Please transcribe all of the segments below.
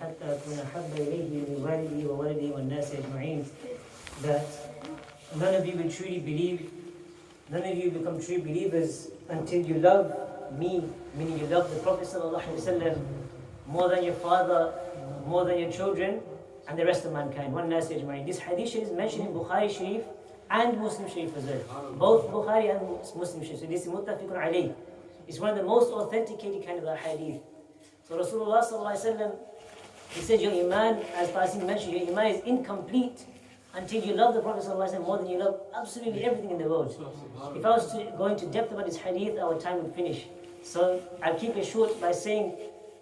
حتى أكون أحب إليه من والدي وولدي والناس أجمعين. That none of you will truly believe, none of you become true believers until you love me, meaning you love the Prophet ﷺ more than your father, more than your children, and the rest of mankind. One-nas ajma'in. This hadith is mentioned in Bukhari Sharif and Muslim Sharif as well. Both Bukhari and Muslim Sharif. So this is muttafiqun alayh. It's one of the most authenticated kind of hadith. So Rasulullah ﷺ, he said your iman, as Qasim mentioned, your iman is incomplete until you love the Prophet ﷺ more than you love absolutely everything in the world. If I was to go into depth about this hadith, our time would finish. So I'll keep it short by saying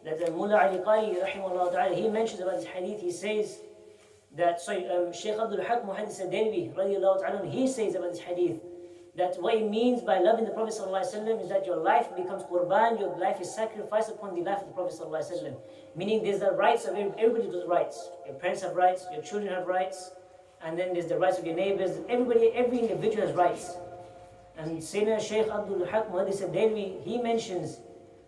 that Mullah Ali Qari, rahimahullah ta'ala, he mentions about this hadith, he says that, Shaykh Abdul Haq Muhaddis al-Dalwi, radiallahu ta'ala, he says about this hadith, that what it means by loving the Prophet ﷺ is that your life becomes qurban, your life is sacrificed upon the life of the Prophet ﷺ. Meaning there's the rights of everybody has rights. Your parents have rights, your children have rights, and then there's the rights of your neighbors. Everybody, every individual has rights. And Sayyidina Shaykh Abdul Haq Muhaddis al-Dalwi, he mentions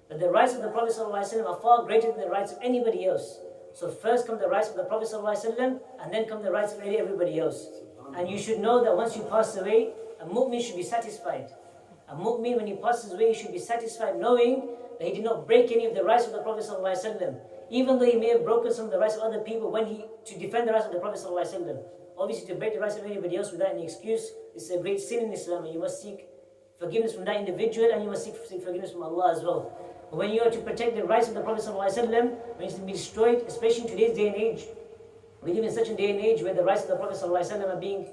that the rights of the Prophet ﷺ are far greater than the rights of anybody else. So first come the rights of the Prophet ﷺ, and then come the rights of everybody else. And you should know that once you pass away, a mu'min should be satisfied. A mu'min, when he passes away, he should be satisfied knowing that he did not break any of the rights of the Prophet ﷺ. Even though he may have broken some of the rights of other people to defend the rights of the Prophet ﷺ. Obviously, to break the rights of anybody else without any excuse is a great sin in Islam, and you must seek forgiveness from that individual, and you must seek forgiveness from Allah as well. But when you are to protect the rights of the Prophet ﷺ, when it's to be destroyed, especially in today's day and age, we live in such a day and age where the rights of the Prophet ﷺ are being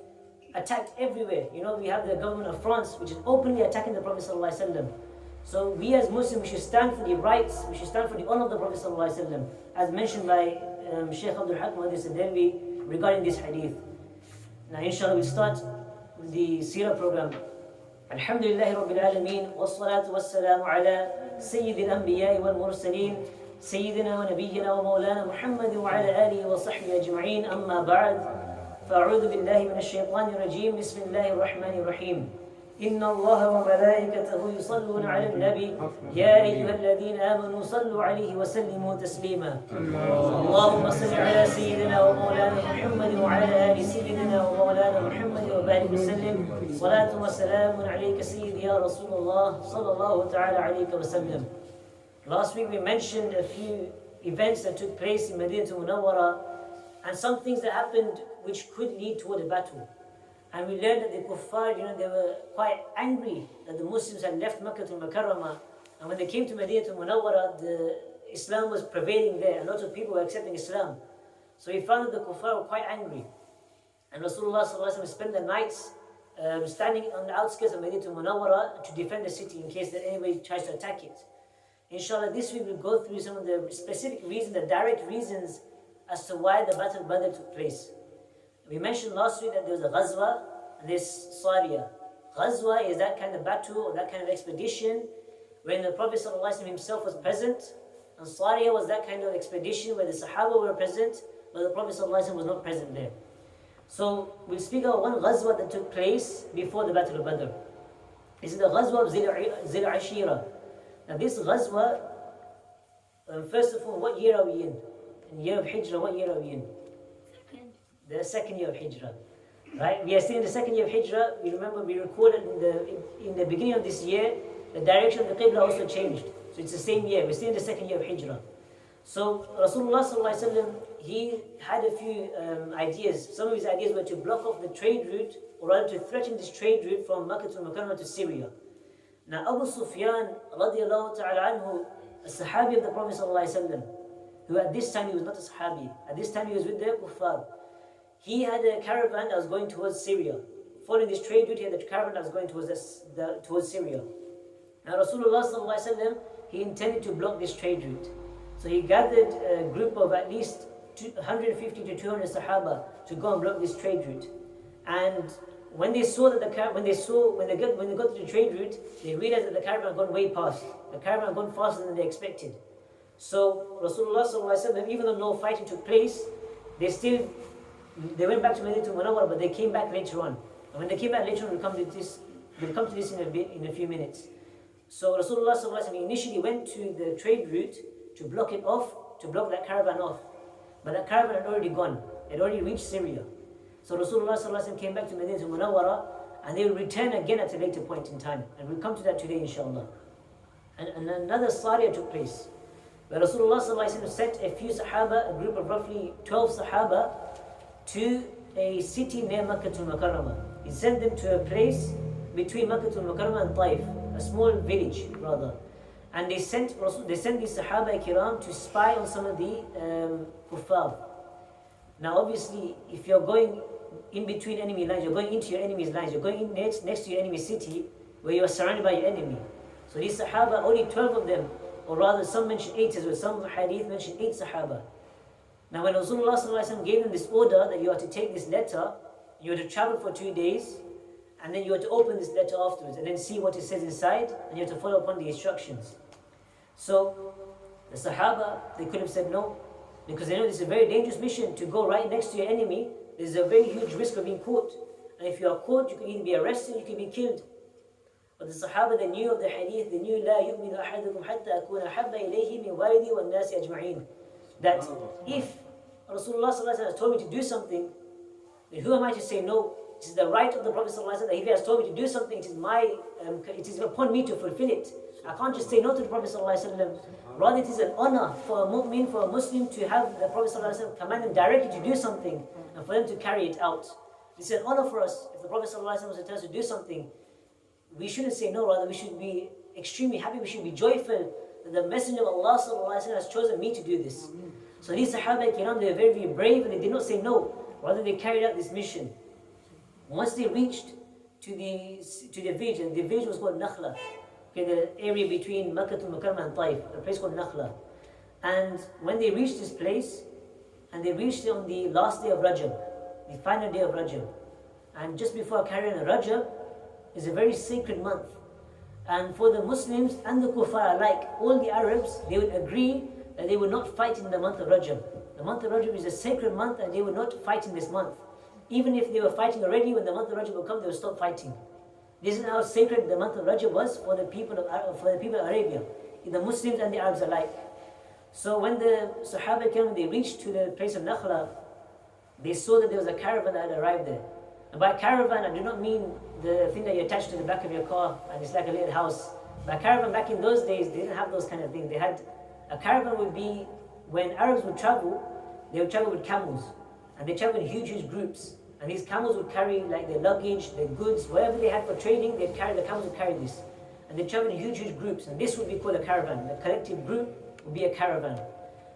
attacked everywhere. You know, we have the government of France, which is openly attacking the Prophet ﷺ. So we as Muslims, we should stand for the rights, we should stand for the honor of the Prophet ﷺ, as mentioned by Shaykh Abdul Haq Muhaddis al-Dalwi regarding this hadith. Now inshallah we'll start with the Seerah program. Alhamdulillahi Rabbil Alameen, wassalatu wassalamu ala Sayyidil Anbiya'i wal Mursaleen, Sayyidina wa Nabiyyina wa Mawlana Muhammad wa ala alihi wa sahbihi ajma'een, amma ba'd. فأعوذ بالله من الشيطان الرجيم بسم الله الرحمن الرحيم إن الله وملائكته يصلون على النبي يا أيها الذين آمنوا صلوا عليه وسلموا تسليما اللهم صل على سيدنا ومولانا محمد وعلى آل سيدنا ومولانا محمد وبارك وسلم صلاة وسلام عليك سيدي يا رسول الله صلى الله تعالى عليك وسلم. Last week we mentioned a few events that took place in Medina Munawwara and some things that happened which could lead toward a battle. And we learned that the kuffar, they were quite angry that the Muslims had left Makkah al-Mukarramah. And when they came to Medina Munawwara, the Islam was prevailing there. A lot of people were accepting Islam. So we found that the kuffar were quite angry. And Rasulullah ﷺ spent the nights standing on the outskirts of Medina Munawwara to defend the city in case that anybody tries to attack it. Inshallah, this week we'll go through some of the specific reasons, the direct reasons as to why the Battle of Badr took place. We mentioned last week that there was a Ghazwa and this Sariyah. Ghazwa is that kind of battle or that kind of expedition when the Prophet ﷺ himself was present, and Sariyah was that kind of expedition where the Sahaba were present, but the Prophet ﷺ was not present there. So we'll speak about one Ghazwa that took place before the Battle of Badr. This is the Ghazwa of Zil Ashira. Now this Ghazwa, first of all, what year are we in? In the year of Hijrah, what year are we in? The second year of Hijrah. Right? We are still in the second year of Hijrah. We remember we recorded in the beginning of this year, the direction of the Qibla also changed. So it's the same year. We're still in the second year of Hijrah. So Rasulullah ﷺ, he had a few ideas. Some of his ideas were to block off the trade route, or rather to threaten this trade route from Makkah al-Mukarramah to Syria. Now Abu Sufyan radiallahu ta'ala anhu, a Sahabi of the Prophet ﷺ, who at this time he was not a Sahabi. At this time he was with the Kuffar. He had a caravan that was going towards Syria. Following this trade route, he had a caravan that was going towards Syria. Now Rasulullah ﷺ, he intended to block this trade route. So he gathered a group of at least 150 to 200 Sahaba to go and block this trade route. And when they saw that when they got to the trade route, they realized that the caravan had gone way past. The caravan had gone faster than they expected. So Rasulullah ﷺ, even though no fighting took place, they went back to Medina Munawwara, but they came back later on. And when they came back later on, we'll come to this in a few minutes. So Rasulullah ﷺ initially went to the trade route to block it off, to block that caravan off. But that caravan had already gone. It had already reached Syria. So Rasulullah ﷺ came back to Medina Munawwara, and they will return again at a later point in time. And we'll come to that today, inshallah. And another Sariyah took place, where Rasulullah ﷺ sent a few Sahaba, a group of roughly 12 Sahaba, to a city near Makkah al-Mukarramah. He sent them to a place between Makkah al-Mukarramah and Taif, a small village rather. And they sent these Sahaba Kiram to spy on some of the kuffar. Now obviously, if you're going in between enemy lines, you're going into your enemy's lines, you're going in next to your enemy's city, where you are surrounded by your enemy. So these Sahaba, only 12 of them, or rather some mention 8 as well, some hadith mention 8 Sahaba. Now when Rasulullah ﷺ gave them this order that you are to take this letter, you are to travel for 2 days, and then you are to open this letter afterwards, and then see what it says inside, and you have to follow upon the instructions. So the Sahaba, they could have said no, because they know this is a very dangerous mission to go right next to your enemy. There's a very huge risk of being caught, and if you are caught, you can either be arrested, you can be killed. But the Sahaba, they knew of the hadith, they knew لا يؤمن أحدكم حتى أكون أحب إليه من والدي والناس أجمعين. That if Rasulullah ﷺ has told me to do something, then who am I to say no? It is the right of the Prophet ﷺ that if he has told me to do something, it is upon me to fulfill it. I can't just say no to the Prophet ﷺ. Rather, it is an honor for a mu'min, for a Muslim, to have the Prophet ﷺ command them directly to do something and for them to carry it out. It's an honor for us. If the Prophet ﷺ was to tell us to do something, we shouldn't say no, rather we should be extremely happy, we should be joyful that the Messenger of Allah ﷺ has chosen me to do this. So these Sahaba Kiram, they were very, very brave, and they did not say no, rather they carried out this mission. Once they reached to the village, and the village was called Nakhla, okay, the area between Makkah al-Mukarramah and Taif, a place called Nakhla. And when they reached this place, and they reached it on the last day of Rajab, the final day of Rajab, and just before carrying a Rajab is a very sacred month. And for the Muslims and the Kuffar alike, all the Arabs, they would agree that they would not fight in the month of Rajab. The month of Rajab is a sacred month, and they would not fight in this month. Even if they were fighting already, when the month of Rajab would come, they would stop fighting. This is how sacred the month of Rajab was for the people of Arabia, the Muslims and the Arabs alike. So when the Sahaba came, they reached to the place of Nakhla, they saw that there was a caravan that had arrived there. And by caravan, I do not mean the thing that you attach to the back of your car and it's like a little house. By caravan, back in those days, they didn't have those kind of things. They had a caravan would be when Arabs would travel, they would travel with camels, and they travel in huge, huge groups. And these camels would carry like their luggage, their goods, whatever they had for trading, the camels would carry this. And they travel in huge, huge groups, and this would be called a caravan. The collective group would be a caravan.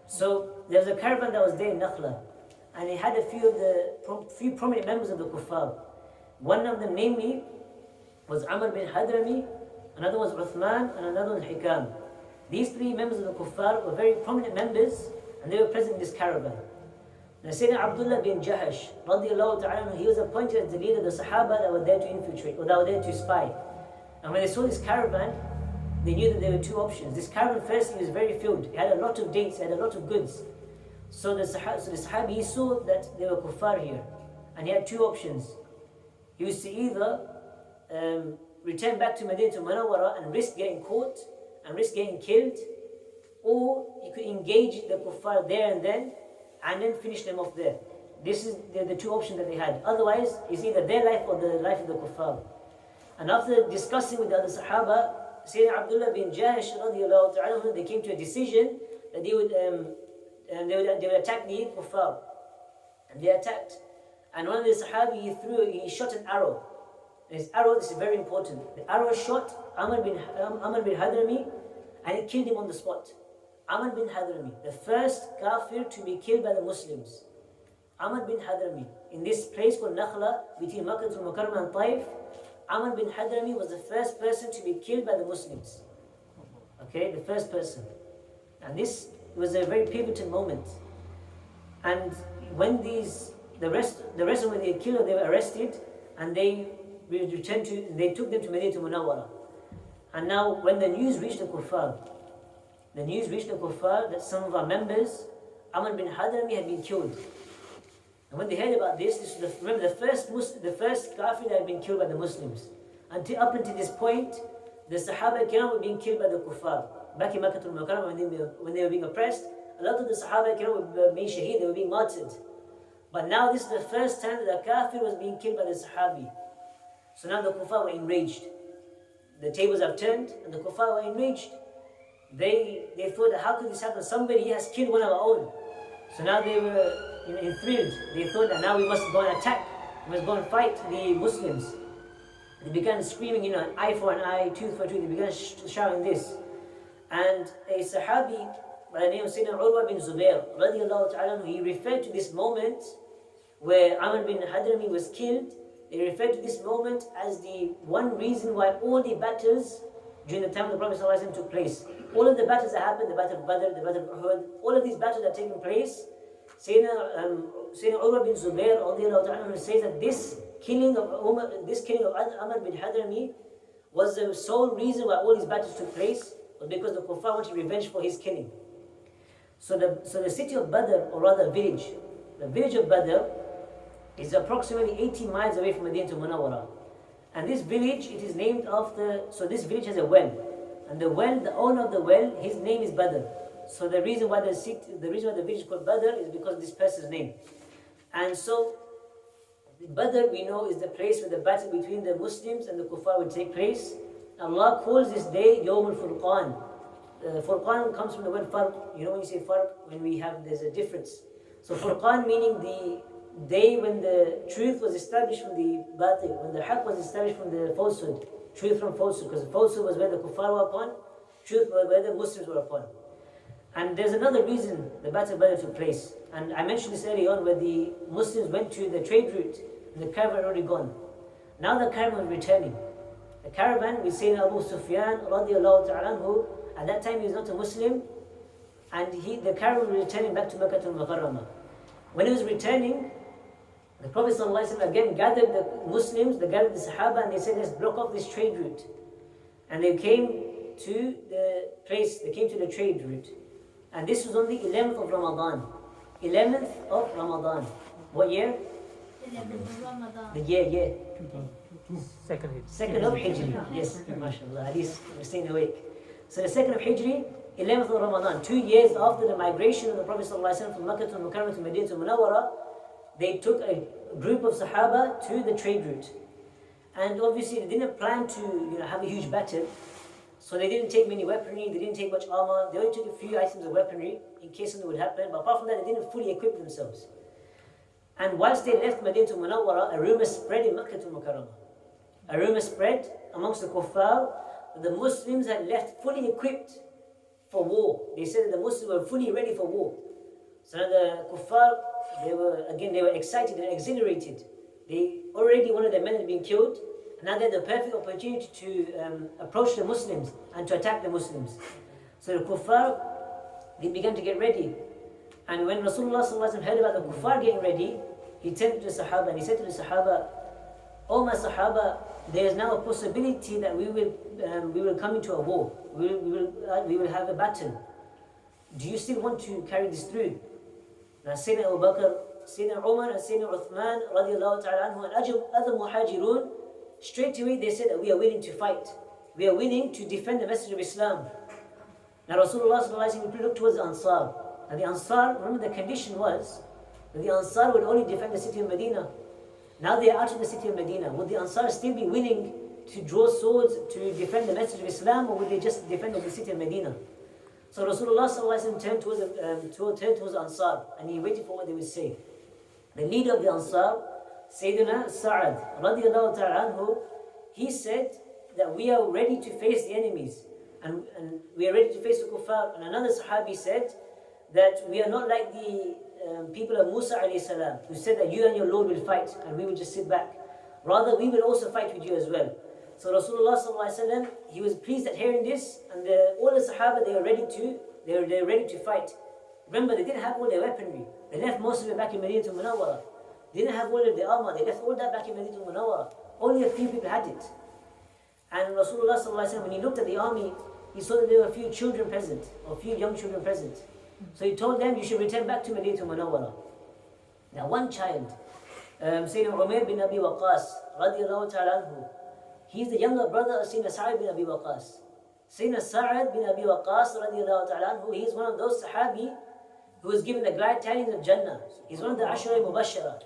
So there was a caravan that was there in Nakhla, and it had a few prominent members of the Kuffar. One of them, namely, was Amr bin Hadrami, another was Uthman, and another was Hikam. These 3 members of the Kuffar were very prominent members, and they were present in this caravan. Now Sayyidina Abdullah bin Jahash, radiallahu ta'ala, he was appointed as the leader of the Sahaba that were there to infiltrate, or that were there to spy. And when they saw this caravan, they knew that there were 2 options. This caravan, firstly, was very filled. It had a lot of dates, it had a lot of goods. So the Sahabi, he saw that there were kuffar here, and he had 2 options. He was to either return back to Medina Munawwara and risk getting caught and risk getting killed, or he could engage the kuffar there and then finish them off there. This is the 2 options that they had. Otherwise, it's either their life or the life of the kuffar. And after discussing with the other Sahaba, Sayyidina Abdullah bin Jahash radiallahu ta'ala, they came to a decision that they would attack the kuffar. And they attacked. And one of the Sahabi, he shot an arrow. And his arrow, this is very important. The arrow shot Amr bin Hadrami, and it killed him on the spot. Amr bin Hadrami, the first kafir to be killed by the Muslims. Amr bin Hadrami, in this place called Nakhla, between Makkah al-Mukarramah and Taif, Amr bin Hadrami was the first person to be killed by the Muslims. Okay, the first person. And this was a very pivotal moment. And when the rest of them, when they killed, they were arrested, and they took them to Medina Munawwara. And now when the news reached the kuffar, that some of our members, Amr bin Hadrami, had been killed. And when they heard about this was remember the first kafir that had been killed by the Muslims. Up until this point, the Sahaba Kiram were being killed by the Kuffar. Back in Makkah al-Mukarramah, when they were being oppressed, a lot of the Sahaba were being shaheed, they were being martyred. But now this is the first time that the kafir was being killed by the Sahabi. So now the kuffar were enraged. The tables have turned and the kuffar were enraged. They thought that how could this happen? Somebody has killed one of our own. So now they were enthralled. They thought that now we must go and attack. We must go and fight the Muslims. They began screaming, an eye for an eye, tooth for tooth. They began shouting this. And a Sahabi by the name of Sayyidina Urwa bin Zubair, radiallahu ta'ala, he referred to this moment where Amr bin Hadrami was killed. They referred to this moment as the one reason why all the battles during the time of the Prophet ﷺ took place. All of the battles that happened, the Battle of Badr, the Battle of Uhud, all of these battles that taken place, Sayyidina Urwa bin Zubair radiallahu ta'ala says that this killing of Amr bin Hadrami was the sole reason why all these battles took place, was because the kuffar wanted revenge for his killing. So the city of Badr, or rather village, the village of Badr is approximately 80 miles away from Madinah Munawwara. And this village, it is named after, so this village has a well. And the owner of the well, his name is Badr. So the reason why the village is called Badr is because of this person's name. And so, Badr, we know, is the place where the battle between the Muslims and the kuffar will take place. Allah calls this day Yawm al-Furqan. Furqan comes from the word farq. You know when you say farq, there's a difference. So Furqan meaning the day when the truth was established from the batil, when the haqq was established from the falsehood, truth from falsehood, because falsehood was where the kuffar were upon, truth was where the Muslims were upon. And there's another reason the Battle of Badr took place. And I mentioned this earlier on, where the Muslims went to the trade route, and the caravan had already gone. Now the caravan was returning. The caravan with Sayyidina Abu Sufyan radiallahu ta'ala anhu, at that time he was not a Muslim, and the caravan was returning back to Makkah al-Mukarramah. When he was returning, the Prophet ﷺ again gathered the Muslims, they gathered the Sahaba, and they said, let's block off this trade route. And they came to the place, they came to the trade route. And this was on the 11th of Ramadan. 11th of Ramadan. What year? 11th of Ramadan. The year. Second of Hijri. Yes, mashallah. At least we're staying awake. So the 2nd of Hijri, 11th of Ramadan. 2 years after the migration of the Prophet ﷺ from Makkah al-Mukarramah to Madinah al-Munawwara, they took a group of Sahaba to the trade route. And obviously they didn't plan to have a huge battle. So they didn't take many weaponry, they didn't take much armor, they only took a few items of weaponry in case something would happen. But apart from that, they didn't fully equip themselves. And whilst they left Madinah al-Munawwara, a rumor spread in Makkah al-Mukarramah. A rumor spread amongst the kuffar that the Muslims had left fully equipped for war. They said that the Muslims were fully ready for war. So now the kuffar, they were excited and exhilarated. One of their men had been killed, and now they had the perfect opportunity to approach the Muslims and to attack the Muslims. So the kuffar, they began to get ready. And when Rasulullah ﷺ heard about the kuffar getting ready, he turned to the Sahaba and he said to the Sahaba, "O my Sahaba, there is now a possibility that we will come into a war. We will have a battle. Do you still want to carry this through?" Now Sayyidina Abu Bakr, Sayyidina Umar and Sayyidina Uthman radiallahu ta'ala anhu and other muhajirun, straight away they said that we are willing to fight. We are willing to defend the message of Islam. Now Rasulullah ﷺ looked towards the Ansar. And the Ansar, remember the condition was that the Ansar would only defend the city of Medina. Now they are out of the city of Medina. Would the Ansar still be willing to draw swords to defend the message of Islam, or would they just defend the city of Medina? So Rasulullah ﷺ turned towards the Ansar and he waited for what they would say. The leader of the Ansar, Sayyidina Sa'ad radiallahu ta'ala anhu, he said that we are ready to face the enemies and we are ready to face the kuffar. And another Sahabi said that we are not like the people of Musa alayhi salam, who said that you and your Lord will fight and we will just sit back. Rather, we will also fight with you as well. So Rasulullah ﷺ, he was pleased at hearing this, and all the Sahaba, they were ready to fight. Remember, they didn't have all their weaponry. They left most of it back in Madinah al-Munawwara. They didn't have all of their armor. They left all that back in Madinah al-Munawwara. Only a few people had it. And Rasulullah ﷺ, when he looked at the army, he saw that there were a few children present, or a few young children present. So he told them, you should return back to Madinah al-Munawwara. Now one child, Sayyidina Umar bin Abi Waqqas, radiallahu ta'ala anhu, he's the younger brother of Sayyidina Sa'ad bin Abi Waqqas. Sayyidina Sa'ad bin Abi Waqqas, radiallahu ta'ala anhu, he's one of those Sahabi who was given the glad tidings of Jannah. He's one of the Ashara Mubashara.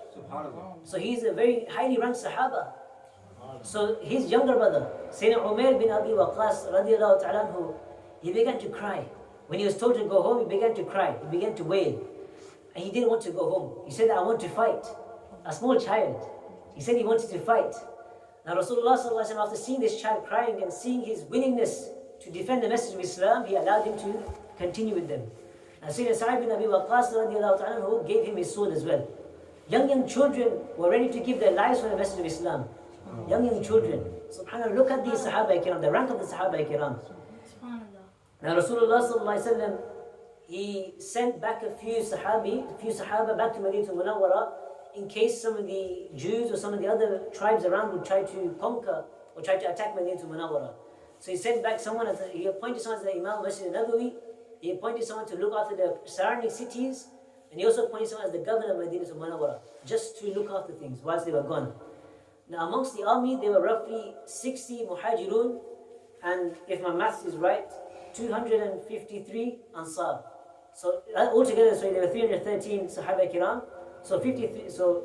So he's a very highly ranked Sahaba. So his younger brother, Sayyidina Umair bin Abi Waqqas radiallahu ta'ala anhu, he began to cry. When he was told to go home, he began to cry. He began to wail. And he didn't want to go home. He said, I want to fight. A small child. He said he wanted to fight. Now Rasulullah sallallahu alaihi wasallam, after seeing this child crying and seeing his willingness to defend the message of Islam, he allowed him to continue with them. And Sayyidina Sa'id bin Abi Waqqas radiallahu ta'ala anhu gave him his sword as well. Young children were ready to give their lives for the message of Islam. Young children. SubhanAllah, look at these Sahaba Kiram, the rank of the Sahaba Kiram. Now Rasulullah sallallahu alaihi wasallam, he sent back a few Sahaba back to Madinah Munawwara in case some of the Jews or some of the other tribes around would try to conquer or try to attack Madinah Munawwara. So he sent back someone, he appointed someone as the Imam of Masjid al-Nabawi, he appointed someone to look after the surrounding cities, and he also appointed someone as the governor of Madinah Munawwara, just to look after things whilst they were gone. Now amongst the army, there were roughly 60 Muhajirun, and if my maths is right, 253 Ansar. So altogether, so there were 313 Sahaba Kiram, so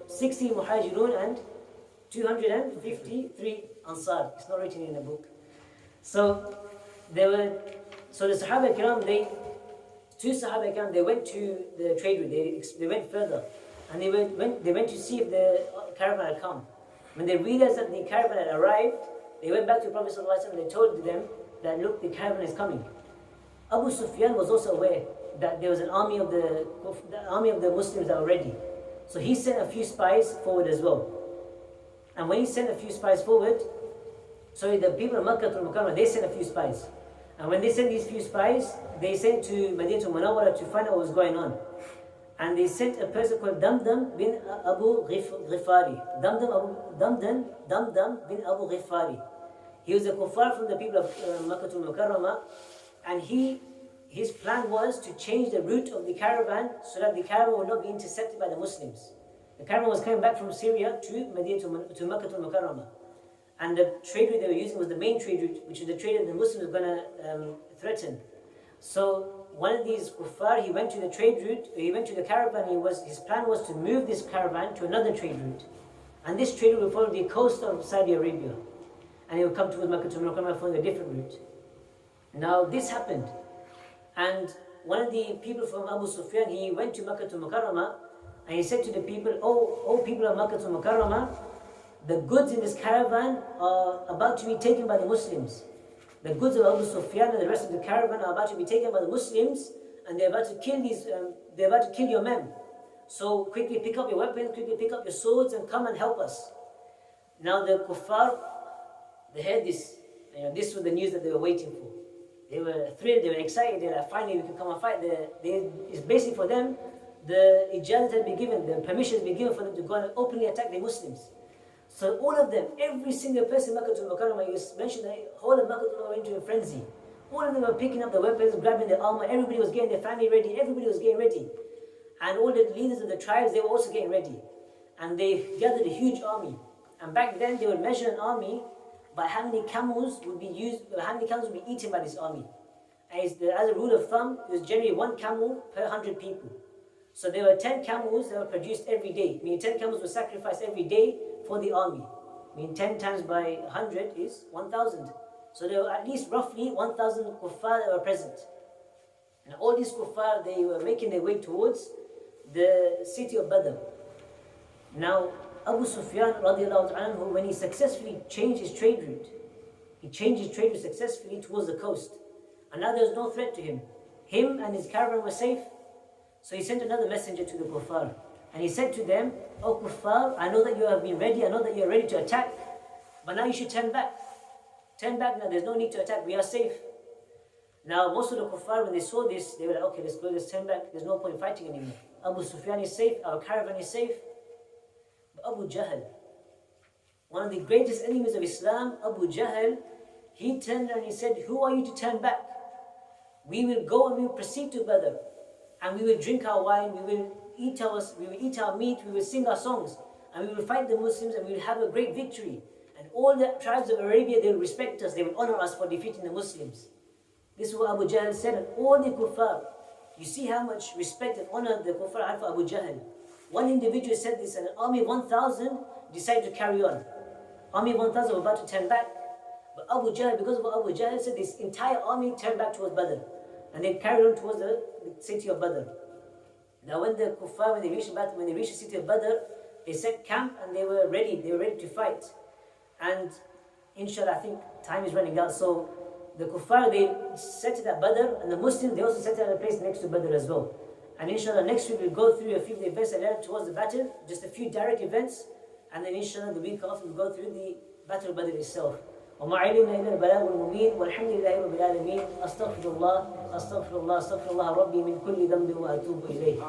60 Muhajirun and 253 Ansar. It's not written in the book. So the Sahaba Kiram, two Sahaba Kiram, they went to the trade route. They went further, and they went to see if the caravan had come. When they realized that the caravan had arrived, they went back to the Prophet ﷺ and they told them that, look, the caravan is coming. Abu Sufyan was also aware that there was an army of the Muslims that were ready. So he sent a few spies forward as well. And when he sent a few spies forward, the people of Makkah al-Mukarramah, they sent a few spies. And when they sent these few spies, they sent to Madinah Munawwara to find out what was going on. And they sent a person called Damdam bin Abu Ghifari. Damdam bin Abu Ghifari. He was a kuffar from the people of Makkah al-Mukarramah, and his plan was to change the route of the caravan so that the caravan would not be intercepted by the Muslims. The caravan was coming back from Syria to to Makkah al-Mukarramah. And the trade route they were using was the main trade route, which was the trade that the Muslims were going to threaten. So one of these kuffar, he went to the trade route, he went to the caravan, his plan was to move this caravan to another trade route. And this trade route would follow the coast of Saudi Arabia. And he would come towards Makkah al-Mukarramah following a different route. Now this happened. And one of the people from Abu Sufyan, he went to Makkah al-Mukarramah and he said to the people, oh people of Makkah al-Mukarramah, the goods in this caravan are about to be taken by the Muslims. The goods of Abu Sufyan and the rest of the caravan are about to be taken by the Muslims, and they're about to kill your men. So quickly pick up your weapons, quickly pick up your swords and come and help us. Now the kuffar, they heard this. This was the news that they were waiting for. They were thrilled, they were excited, they were like, finally we can come and fight. It's basically for them, the ijazat had been given, the permission had been given for them to go and openly attack the Muslims. So all of them, every single person in Makkah al-Mukarramah, you mentioned that whole of Makkah al-Mukarramah went into a frenzy. All of them were picking up the weapons, grabbing their armor, everybody was getting their family ready, everybody was getting ready. And all the leaders of the tribes, they were also getting ready. And they gathered a huge army. And back then, they would measure an army by how many camels would be eaten by this army. And as a rule of thumb, it was generally 1 camel per 100 people. So there were 10 camels that were produced every day. Meaning 10 camels were sacrificed every day for the army. Meaning 10 times by 100 is 1,000. So there were at least roughly 1,000 kuffar that were present. And all these kuffar, they were making their way towards the city of Badr. Now, Abu Sufyan radiallahu anhu, when he successfully changed his trade route, he changed his trade route successfully towards the coast. And now there was no threat to him. Him and his caravan were safe. So he sent another messenger to the kuffar. And he said to them, "O kuffar, I know that you have been ready, I know that you are ready to attack, but now you should turn back. Turn back now, there's no need to attack, we are safe." Now most of the kuffar, when they saw this, they were like, okay, let's go, let's turn back, there's no point fighting anymore. Abu Sufyan is safe, our caravan is safe. But Abu Jahl, one of the greatest enemies of Islam, Abu Jahl, he turned and he said, "Who are you to turn back? We will go and we will proceed to Badr, and we will drink our wine, we will eat our meat, we will sing our songs, and we will fight the Muslims, and we will have a great victory. And all the tribes of Arabia, they will respect us, they will honor us for defeating the Muslims." This is what Abu Jahl said, and all the kuffar, You see how much respect and honor the kuffar had for Abu Jahl. One individual said this, and an army of 1,000 decided to carry on. Army of 1,000 were about to turn back. But Abu Jahl, because of what Abu Jahl said, this entire army turned back towards Badr. And they carried on towards the city of Badr. Now when the kuffar, when they reached the city of Badr, they set camp and they were ready to fight. And inshallah, I think time is running out, so the kuffar, they set it at Badr, and the Muslims, they also set it at a place next to Badr as well. And inshallah, next week we'll go through a few of the events that led towards the battle, just a few direct events, and then inshallah the week after we'll go through the Battle of Badr itself. وما علمنا إلا البلاغ المبين والحمد لله رب العالمين أستغفر الله أستغفر الله أستغفر الله ربي من كل ذنب وأتوب إليه.